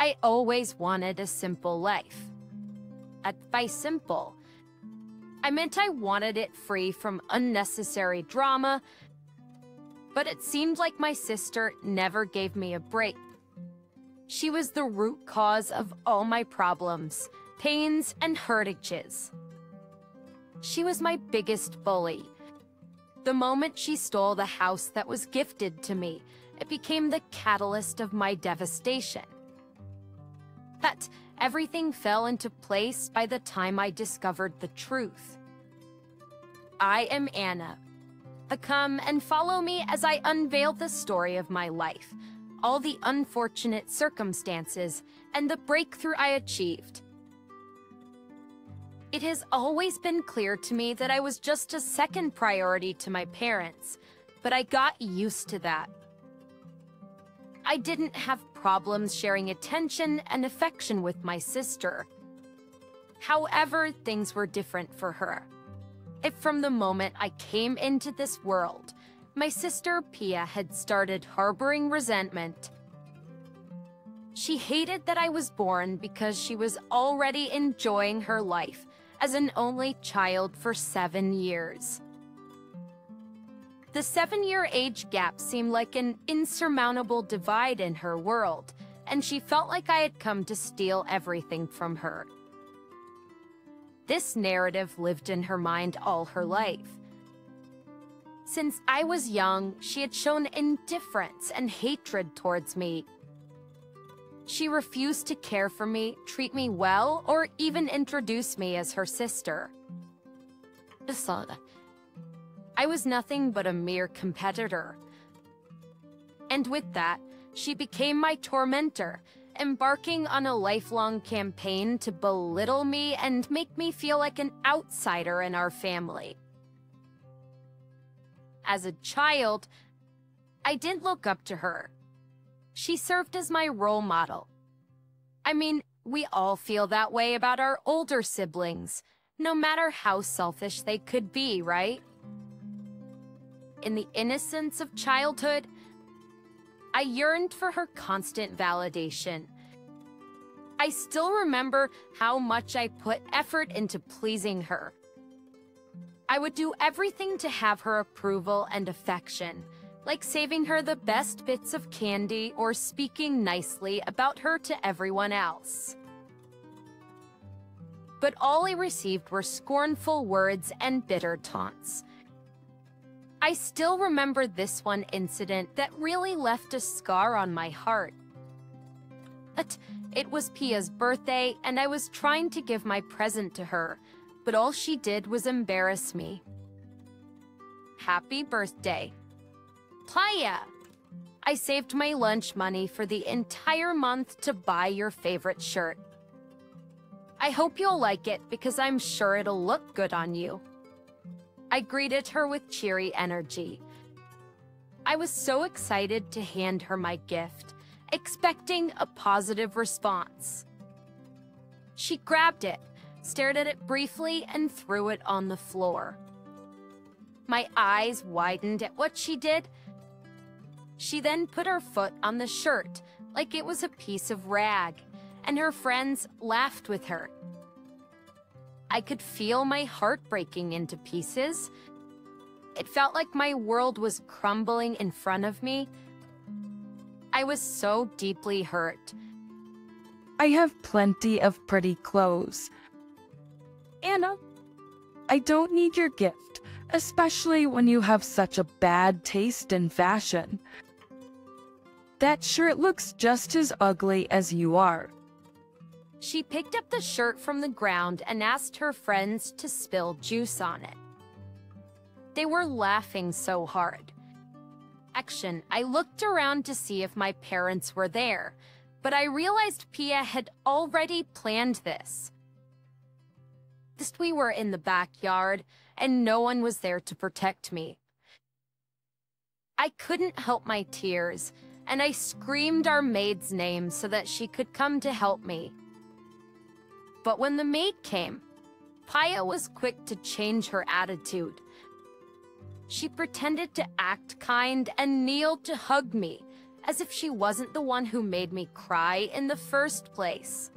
I always wanted a simple life. By simple, I meant I wanted it free from unnecessary drama, but it seemed like my sister never gave me a break. She was the root cause of all my problems, pains, and hurtages. She was my biggest bully. The moment she stole the house that was gifted to me, it became the catalyst of my devastation. But everything fell into place by the time I discovered the truth. I am Anna. Come and follow me as I unveil the story of my life, all the unfortunate circumstances, and the breakthrough I achieved. It has always been clear to me that I was just a second priority to my parents, but I got used to that. I didn't have problems sharing attention and affection with my sister. However, things were different for her. If from the moment I came into this world, my sister Pia had started harboring resentment. She hated that I was born because she was already enjoying her life as an only child for 7 years. The 7-year age gap seemed like an insurmountable divide in her world, and she felt like I had come to steal everything from her. This narrative lived in her mind all her life. Since I was young, she had shown indifference and hatred towards me. She refused to care for me, treat me well, or even introduce me as her sister. I was nothing but a mere competitor. And with that, she became my tormentor, embarking on a lifelong campaign to belittle me and make me feel like an outsider in our family. As a child, I didn't look up to her. She served as my role model. I mean, we all feel that way about our older siblings, no matter how selfish they could be, right? In the innocence of childhood, I yearned for her constant validation. I still remember how much I put effort into pleasing her. I would do everything to have her approval and affection, like saving her the best bits of candy or speaking nicely about her to everyone else. But all I received were scornful words and bitter taunts. I still remember this one incident that really left a scar on my heart. But it was Pia's birthday, and I was trying to give my present to her, but all she did was embarrass me. Happy birthday. Pia! I saved my lunch money for the entire month to buy your favorite shirt. I hope you'll like it because I'm sure it'll look good on you. I greeted her with cheery energy. I was so excited to hand her my gift, expecting a positive response. She grabbed it, stared at it briefly, and threw it on the floor. My eyes widened at what she did. She then put her foot on the shirt like it was a piece of rag, and her friends laughed with her. I could feel my heart breaking into pieces. It felt like my world was crumbling in front of me. I was so deeply hurt. I have plenty of pretty clothes. Anna, I don't need your gift, especially when you have such a bad taste in fashion. That shirt looks just as ugly as you are. She picked up the shirt from the ground and asked her friends to spill juice on it. They were laughing so hard. I looked around to see if my parents were there, but I realized Pia had already planned this. We were in the backyard, and no one was there to protect me. I couldn't help my tears, and I screamed our maid's name so that she could come to help me. But when the maid came, Pia was quick to change her attitude. She pretended to act kind and kneeled to hug me, as if she wasn't the one who made me cry in the first place.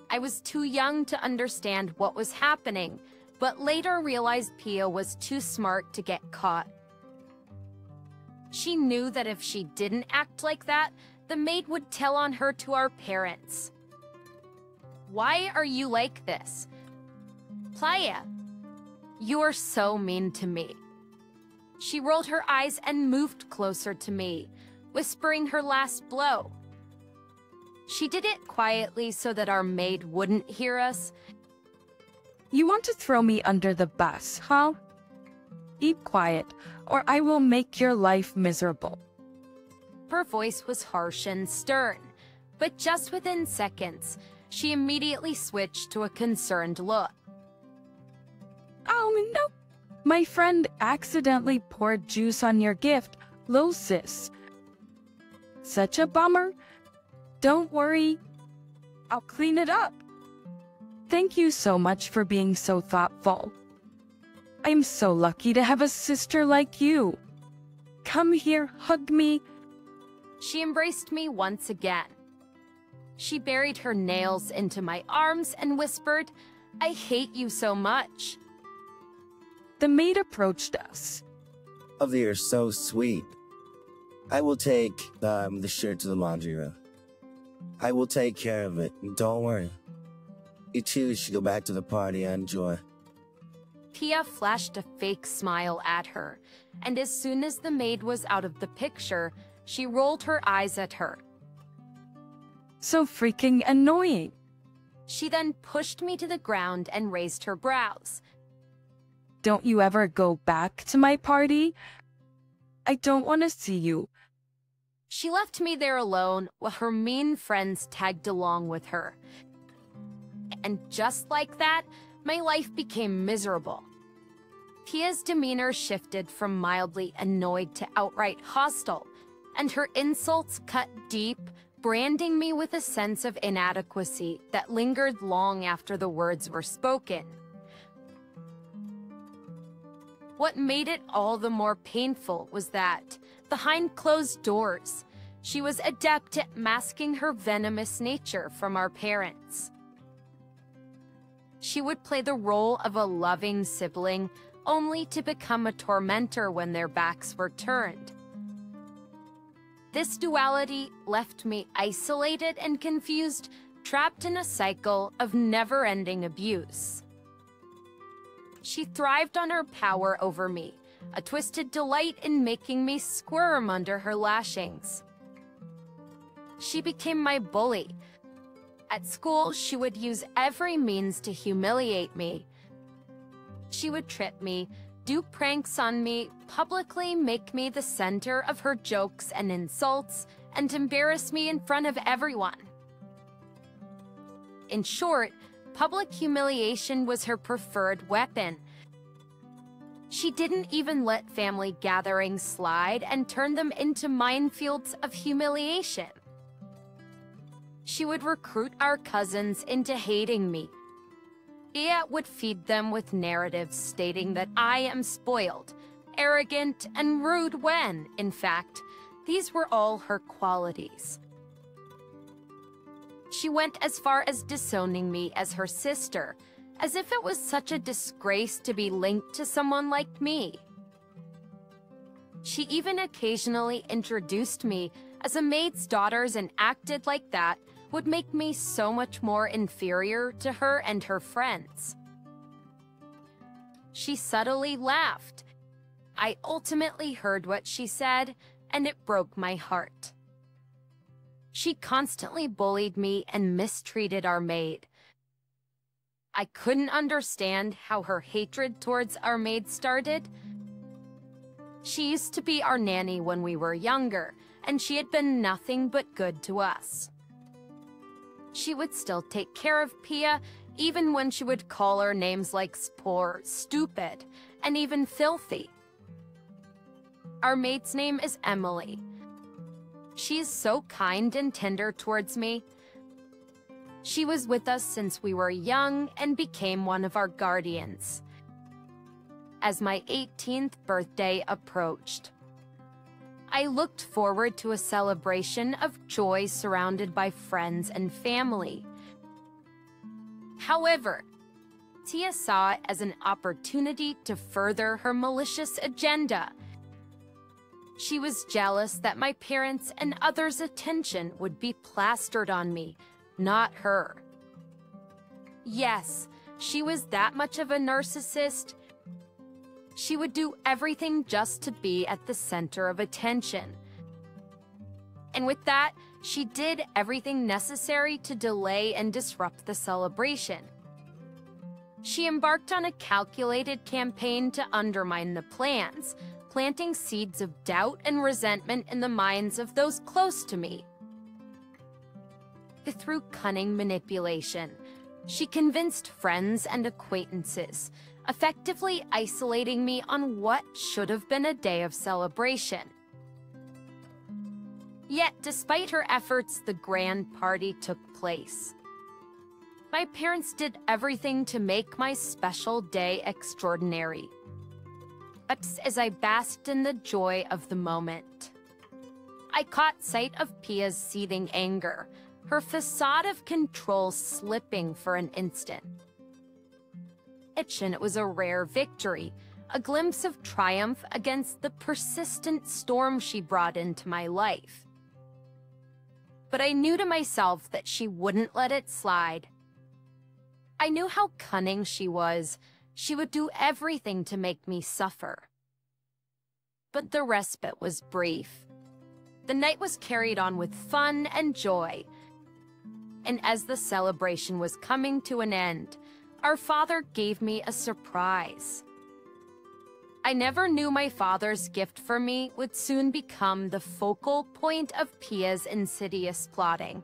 I was too young to understand what was happening, but later realized Pia was too smart to get caught. She knew that if she didn't act like that, the maid would tell on her to our parents. "Why are you like this? Playa, you're so mean to me." She rolled her eyes and moved closer to me, whispering her last blow. She did it quietly so that our maid wouldn't hear us. You want to throw me under the bus, huh? Keep quiet, or I will make your life miserable. Her voice was harsh and stern, but just within seconds, she immediately switched to a concerned look. Oh, no. My friend accidentally poured juice on your gift, Lil Sis. Such a bummer. Don't worry. I'll clean it up. Thank you so much for being so thoughtful. I'm so lucky to have a sister like you. Come here, hug me. She embraced me once again. She buried her nails into my arms and whispered, "I hate you so much." The maid approached us. Oh, you're so sweet. I will take the shirt to the laundry room. I will take care of it. Don't worry. You two should go back to the party and enjoy. Pia flashed a fake smile at her, and as soon as the maid was out of the picture, she rolled her eyes at her. So freaking annoying. She then pushed me to the ground and raised her brows. Don't you ever go back to my party? I don't want to see you. She left me there alone while her mean friends tagged along with her. And just like that, my life became miserable. Pia's demeanor shifted from mildly annoyed to outright hostile, and her insults cut deep, branding me with a sense of inadequacy that lingered long after the words were spoken. What made it all the more painful was that, behind closed doors, she was adept at masking her venomous nature from our parents. She would play the role of a loving sibling, only to become a tormentor when their backs were turned. This duality left me isolated and confused, trapped in a cycle of never-ending abuse. She thrived on her power over me, a twisted delight in making me squirm under her lashings. She became my bully. At school, she would use every means to humiliate me. She would trip me, do pranks on me, publicly make me the center of her jokes and insults, and embarrass me in front of everyone. In short, public humiliation was her preferred weapon. She didn't even let family gatherings slide and turned them into minefields of humiliation. She would recruit our cousins into hating me. Pia would feed them with narratives stating that I am spoiled, arrogant, and rude when, in fact, these were all her qualities. She went as far as disowning me as her sister, as if it was such a disgrace to be linked to someone like me. She even occasionally introduced me as a maid's daughters and acted like that would make me so much more inferior to her and her friends. She subtly laughed. I ultimately heard what she said, and it broke my heart. She constantly bullied me and mistreated our maid. I couldn't understand how her hatred towards our maid started. She used to be our nanny when we were younger, and she had been nothing but good to us. She would still take care of Pia, even when she would call her names like poor, stupid, and even filthy. Our maid's name is Emily. She is so kind and tender towards me. She was with us since we were young and became one of our guardians. As my 18th birthday approached, I looked forward to a celebration of joy surrounded by friends and family. However, Tia saw it as an opportunity to further her malicious agenda. She was jealous that my parents' and others' attention would be plastered on me, not her. Yes, she was that much of a narcissist. She would do everything just to be at the center of attention. And with that, she did everything necessary to delay and disrupt the celebration. She embarked on a calculated campaign to undermine the plans, planting seeds of doubt and resentment in the minds of those close to me. Through cunning manipulation, she convinced friends and acquaintances, effectively isolating me on what should have been a day of celebration. Yet, despite her efforts, the grand party took place. My parents did everything to make my special day extraordinary. But as I basked in the joy of the moment, I caught sight of Pia's seething anger, her facade of control slipping for an instant. It was a rare victory, a glimpse of triumph against the persistent storm she brought into my life. But I knew to myself that she wouldn't let it slide. I knew how cunning she was. She would do everything to make me suffer. But the respite was brief. The night was carried on with fun and joy. And as the celebration was coming to an end, our father gave me a surprise. I never knew my father's gift for me would soon become the focal point of Pia's insidious plotting.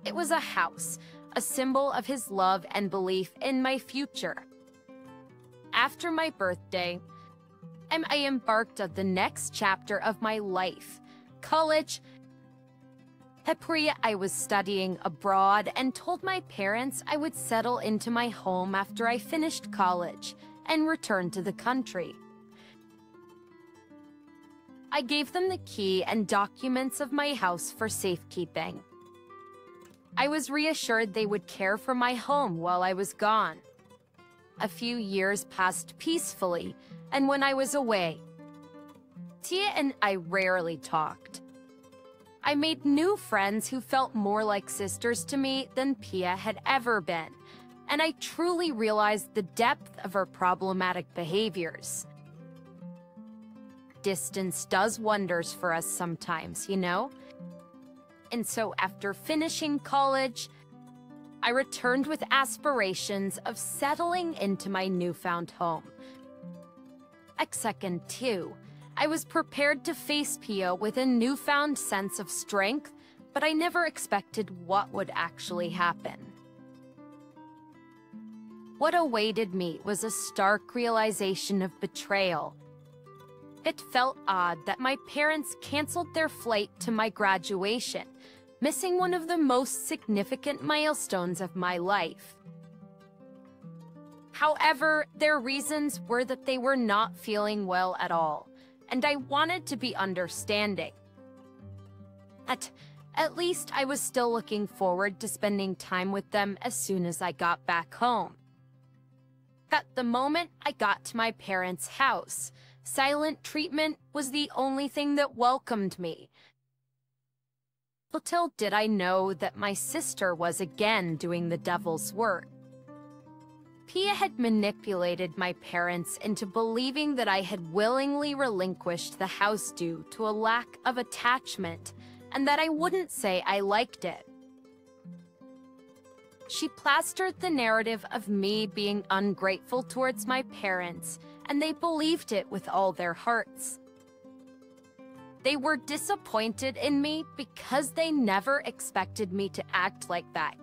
It was a house, a symbol of his love and belief in my future. After my birthday, I embarked on the next chapter of my life, college. At Priya, I was studying abroad and told my parents I would settle into my home after I finished college and return to the country. I gave them the key and documents of my house for safekeeping. I was reassured they would care for my home while I was gone. A few years passed peacefully, and when I was away, Tia and I rarely talked. I made new friends who felt more like sisters to me than Pia had ever been, and I truly realized the depth of her problematic behaviors. Distance does wonders for us sometimes, you know? And so after finishing college, I returned with aspirations of settling into my newfound home. At second two, I was prepared to face Pia with a newfound sense of strength, but I never expected what would actually happen. What awaited me was a stark realization of betrayal. It felt odd that my parents canceled their flight to my graduation, missing one of the most significant milestones of my life. However, their reasons were that they were not feeling well at all, and I wanted to be understanding. At least I was still looking forward to spending time with them as soon as I got back home. At the moment I got to my parents' house, silent treatment was the only thing that welcomed me. Little did I know that my sister was again doing the devil's work. Pia had manipulated my parents into believing that I had willingly relinquished the house due to a lack of attachment, and that I wouldn't say I liked it. She plastered the narrative of me being ungrateful towards my parents, and they believed it with all their hearts. They were disappointed in me because they never expected me to act like that.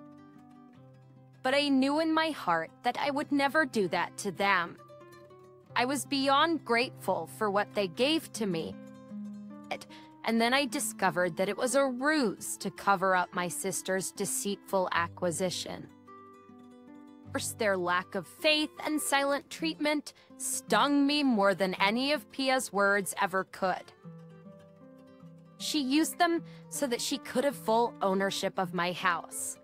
But I knew in my heart that I would never do that to them. I was beyond grateful for what they gave to me. And then I discovered that it was a ruse to cover up my sister's deceitful acquisition. course, their lack of faith and silent treatment stung me more than any of Pia's words ever could. She used them so that she could have full ownership of my house.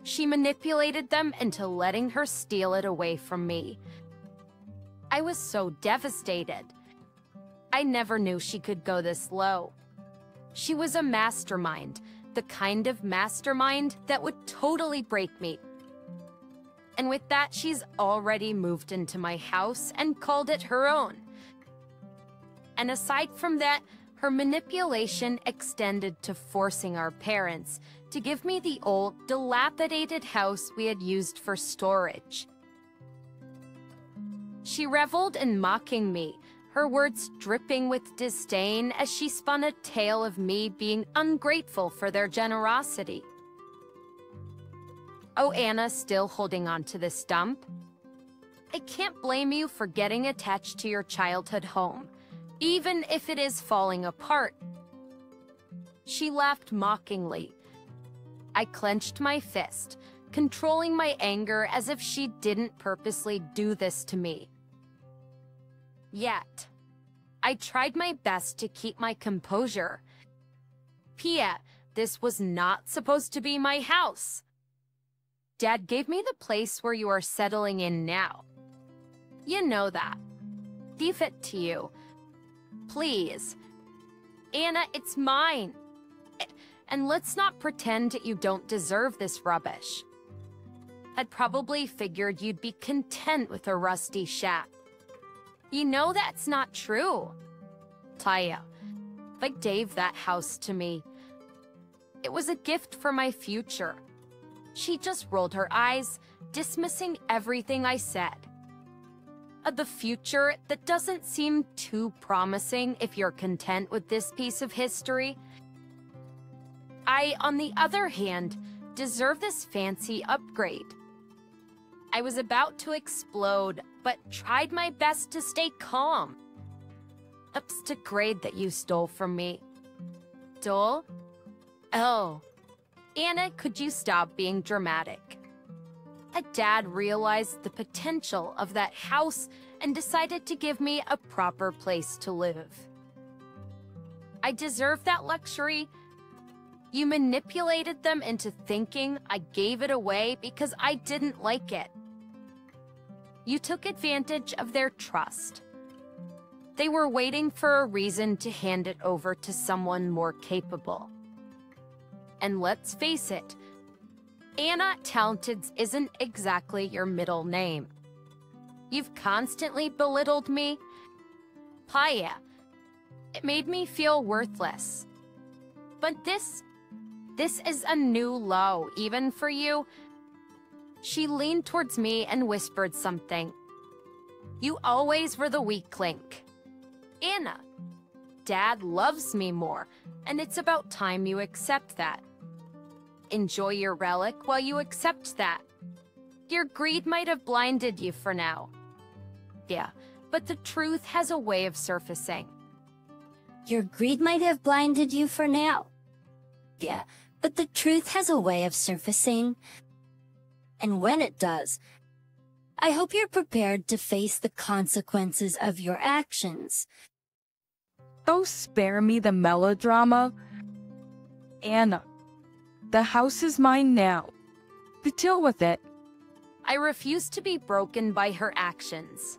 She manipulated them into letting her steal it away from me. I was so devastated. I never knew she could go this low. She was a mastermind, the kind of mastermind that would totally break me. And with that, she's already moved into my house and called it her own. And aside from that, her manipulation extended to forcing our parents to give me the old, dilapidated house we had used for storage. She reveled in mocking me, her words dripping with disdain as she spun a tale of me being ungrateful for their generosity. Oh, Anna, still holding on to this stump? I can't blame you for getting attached to your childhood home, even if it is falling apart. She laughed mockingly. I clenched my fist, controlling my anger as if she didn't purposely do this to me. Yet, I tried my best to keep my composure. Pia, this was not supposed to be my house. Dad gave me the place where you are settling in now. You know that. Leave it to you. Please. Anna, it's mine. And let's not pretend that you don't deserve this rubbish. I'd probably figured you'd be content with a rusty shack. You know that's not true. Taya, I gave that house to me. It was a gift for my future. She just rolled her eyes, dismissing everything I said. The future that doesn't seem too promising if you're content with this piece of history. I, on the other hand, deserve this fancy upgrade. I was about to explode, but tried my best to stay calm. Ups to grade that you stole from me. Stole? Oh. Anna, could you stop being dramatic? Dad realized the potential of that house and decided to give me a proper place to live. I deserve that luxury. You manipulated them into thinking I gave it away because I didn't like it. You took advantage of their trust. They were waiting for a reason to hand it over to someone more capable. And let's face it, Anna Talented isn't exactly your middle name. You've constantly belittled me. Paya, it made me feel worthless. But this is a new low, even for you. She leaned towards me and whispered something. You always were the weak link. Anna, Dad loves me more, and it's about time you accept that. Enjoy your relic while you accept that. Your greed might have blinded you for now. Yeah, but the truth has a way of surfacing. Your greed might have blinded you for now. Yeah, but the truth has a way of surfacing. And when it does, I hope you're prepared to face the consequences of your actions. Oh, spare me the melodrama. Anna, the house is mine now. Deal with it. I refuse to be broken by her actions.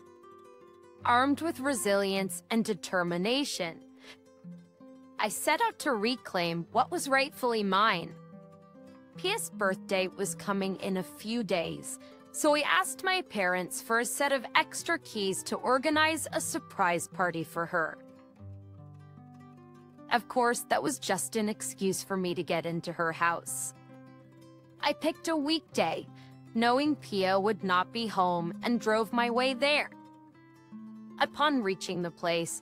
Armed with resilience and determination, I set out to reclaim what was rightfully mine. Pia's birthday was coming in a few days, so I asked my parents for a set of extra keys to organize a surprise party for her. Of course, that was just an excuse for me to get into her house. I picked a weekday, knowing Pia would not be home, and drove my way there. Upon reaching the place,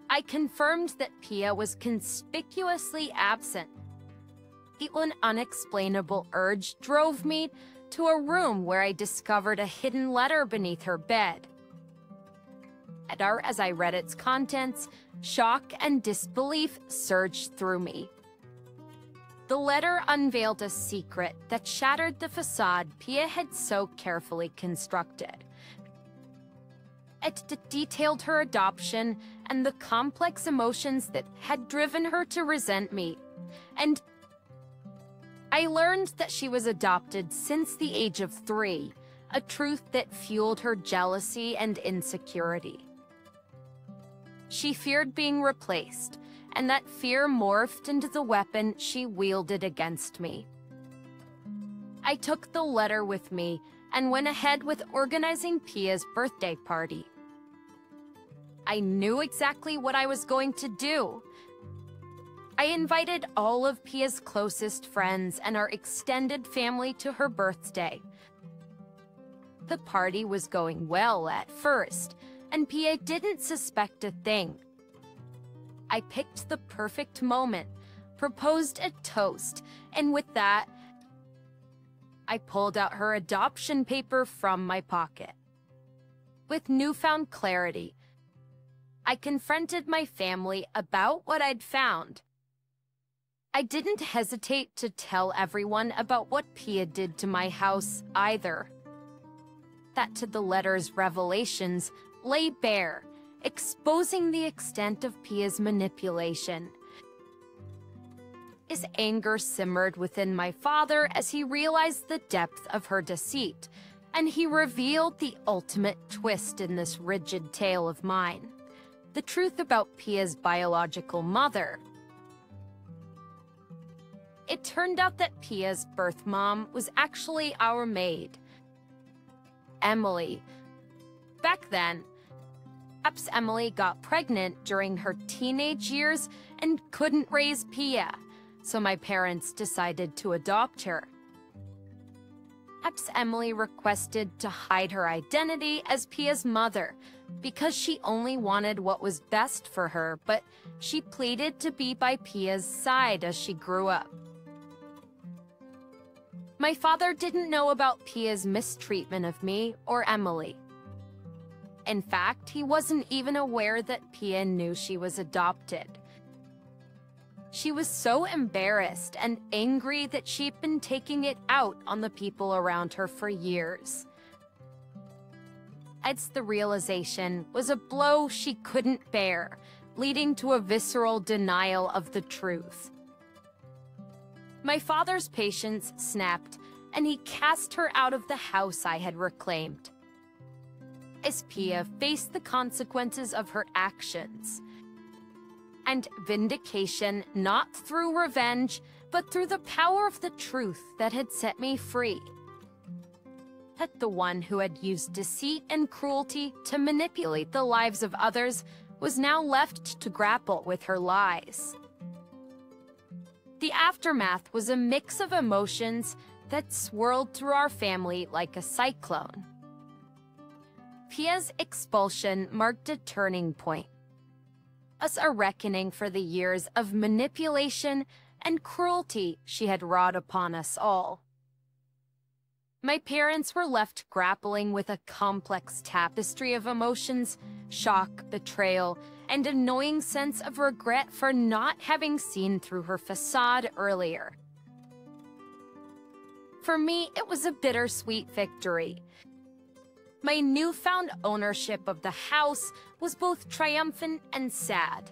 I confirmed that Pia was conspicuously absent. An unexplainable urge drove me to a room where I discovered a hidden letter beneath her bed. As I read its contents, shock and disbelief surged through me. The letter unveiled a secret that shattered the facade Pia had so carefully constructed. It detailed her adoption and the complex emotions that had driven her to resent me. And I learned that she was adopted since the age of 3, a truth that fueled her jealousy and insecurity. She feared being replaced, and that fear morphed into the weapon she wielded against me. I took the letter with me and went ahead with organizing Pia's birthday party. I knew exactly what I was going to do. I invited all of Pia's closest friends and our extended family to her birthday. The party was going well at first, and Pia didn't suspect a thing. I picked the perfect moment, proposed a toast, and with that, I pulled out her adoption paper from my pocket. With newfound clarity, I confronted my family about what I'd found. I didn't hesitate to tell everyone about what Pia did to my house either. That to the letter's revelations lay bare, exposing the extent of Pia's manipulation. His anger simmered within my father as he realized the depth of her deceit, and he revealed the ultimate twist in this rigid tale of mine. The truth about Pia's biological mother. It turned out that Pia's birth mom was actually our maid, Emily. Back then, perhaps Emily got pregnant during her teenage years and couldn't raise Pia, so my parents decided to adopt her. Perhaps Emily requested to hide her identity as Pia's mother because she only wanted what was best for her, but she pleaded to be by Pia's side as she grew up. My father didn't know about Pia's mistreatment of me or Emily. In fact, he wasn't even aware that Pia knew she was adopted. She was so embarrassed and angry that she'd been taking it out on the people around her for years. The realization was a blow she couldn't bear, leading to a visceral denial of the truth. My father's patience snapped, and he cast her out of the house I had reclaimed. As Pia faced the consequences of her actions, and vindication not through revenge, but through the power of the truth that had set me free. That the one who had used deceit and cruelty to manipulate the lives of others was now left to grapple with her lies. The aftermath was a mix of emotions that swirled through our family like a cyclone. Pia's expulsion marked a turning point, as a reckoning for the years of manipulation and cruelty she had wrought upon us all. My parents were left grappling with a complex tapestry of emotions, shock, betrayal, and a gnawing sense of regret for not having seen through her facade earlier. For me, it was a bittersweet victory. My newfound ownership of the house was both triumphant and sad,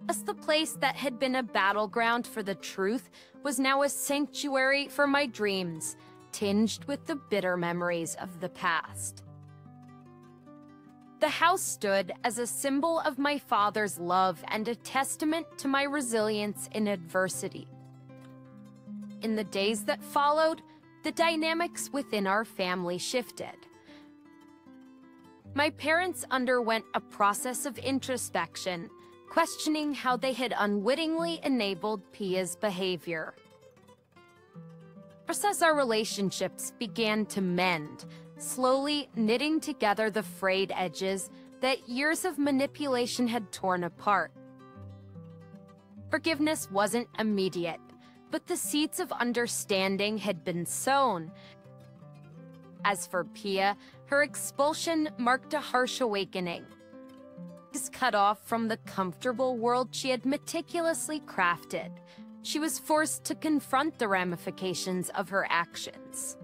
as the place that had been a battleground for the truth was now a sanctuary for my dreams, tinged with the bitter memories of the past. The house stood as a symbol of my father's love and a testament to my resilience in adversity. In the days that followed, the dynamics within our family shifted. My parents underwent a process of introspection, questioning how they had unwittingly enabled Pia's behavior. Just as our relationships began to mend, slowly knitting together the frayed edges that years of manipulation had torn apart. Forgiveness wasn't immediate, but the seeds of understanding had been sown. As for Pia, her expulsion marked a harsh awakening. She was cut off from the comfortable world she had meticulously crafted, she was forced to confront the ramifications of her actions.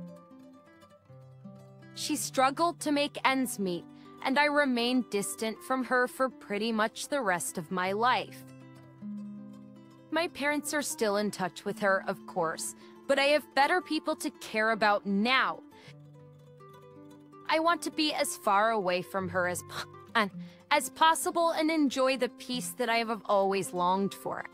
She struggled to make ends meet, and I remained distant from her for pretty much the rest of my life. My parents are still in touch with her, of course, but I have better people to care about now. I want to be as far away from her as possible and enjoy the peace that I have always longed for.